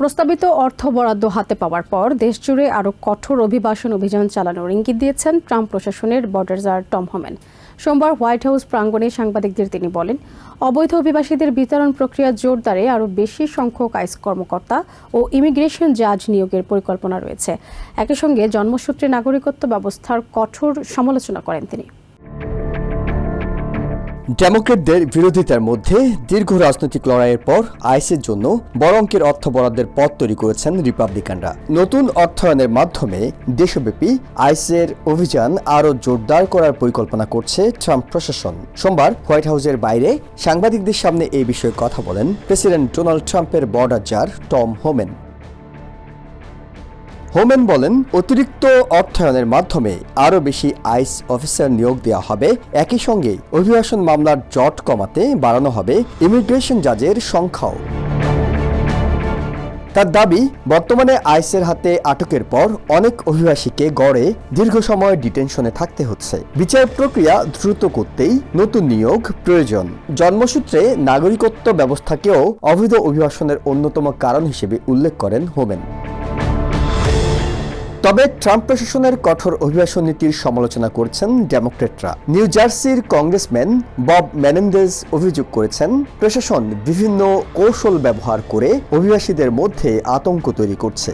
প্রস্তাবিত অর্থ বরাদ্দ হাতে পাওয়ার পর দেশজুড়ে আরও কঠোর অভিবাসন অভিযান চালানোর ইঙ্গিত দিয়েছেন ট্রাম্প প্রশাসনের বর্ডার টম হোমেন। সোমবার হোয়াইট হাউস প্রাঙ্গণে সাংবাদিকদের তিনি বলেন, অবৈধ অভিবাসীদের বিতরণ প্রক্রিয়া জোরদারে আরও বেশি সংখ্যক আইস কর্মকর্তা ও ইমিগ্রেশন জাজ নিয়োগের পরিকল্পনা রয়েছে। একই সঙ্গে জন্মসূত্রে নাগরিকত্ব ব্যবস্থার কঠোর সমালোচনা করেন তিনি। ডেমোক্রেটদের বিরোধিতার মধ্যে দীর্ঘ রাজনৈতিক লড়াইয়ের পর আইসের জন্য বড় অঙ্কের অর্থ বরাদ্দের পথ তৈরি করেছেন রিপাবলিকানরা। নতুন অর্থায়নের মাধ্যমে দেশব্যাপী আইসের অভিযান আরও জোরদার করার পরিকল্পনা করছে ট্রাম্প প্রশাসন। সোমবার হোয়াইট হাউসের বাইরে সাংবাদিকদের সামনে এই বিষয়ে কথা বলেন প্রেসিডেন্ট ডোনাল্ড ট্রাম্পের বর্ডার জাজ টম হোমেন। হোমেন বলেন, অতিরিক্ত অর্থায়নের মাধ্যমে আরও বেশি আইস অফিসার নিয়োগ দেওয়া হবে। একই সঙ্গে অভিবাসন মামলার জট কমাতে বাড়ানো হবে ইমিগ্রেশন জাজের সংখ্যাও। তার দাবি, বর্তমানে আইসের হাতে আটকের পর অনেক অভিবাসীকে গড়ে দীর্ঘ সময় ডিটেনশনে থাকতে হচ্ছে। বিচার প্রক্রিয়া দ্রুত করতেই নতুন নিয়োগ প্রয়োজন। জন্মসূত্রে নাগরিকত্ব ব্যবস্থাকেও অবৈধ অভিবাসনের অন্যতম কারণ হিসেবে উল্লেখ করেন হোমেন। তবে ট্রাম্প প্রশাসনের কঠোর অভিবাসন নীতির সমালোচনা করছেন ডেমোক্রেটরা। নিউ জার্সির কংগ্রেসম্যান বব মেনেন্ডেজ অভিযোগ করেছেন, প্রশাসন বিভিন্ন কৌশল ব্যবহার করে অভিবাসীদের মধ্যে আতঙ্ক তৈরি করছে।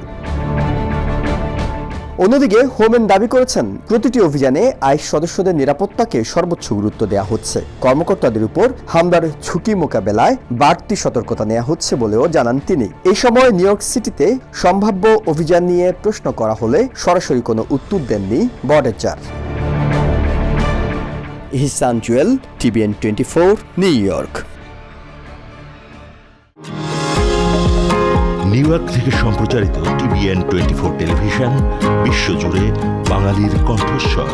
অন্যদিকে হোমেন দাবি করেছেন, প্রতিটি অভিযানে আইস সদস্যদের নিরাপত্তাকে সর্বোচ্চ গুরুত্ব দেওয়া হচ্ছে। কর্মকর্তাদের উপর হামলার ঝুঁকি মোকাবেলায় বাড়তি সতর্কতা নেওয়া হচ্ছে বলেও জানান তিনি। এই সময় নিউ ইয়র্ক সিটিতে সম্ভাব্য অভিযান নিয়ে প্রশ্ন করা হলে সরাসরি কোনো উত্তর দেননি বর্ডার জাজ। ইহসান Jewel, TVN 24, new York. New York থেকে সম্প্রচারিত TVN 24 টেলিভিশন বিশ্বজুড়ে বাঙালির কণ্ঠস্বর।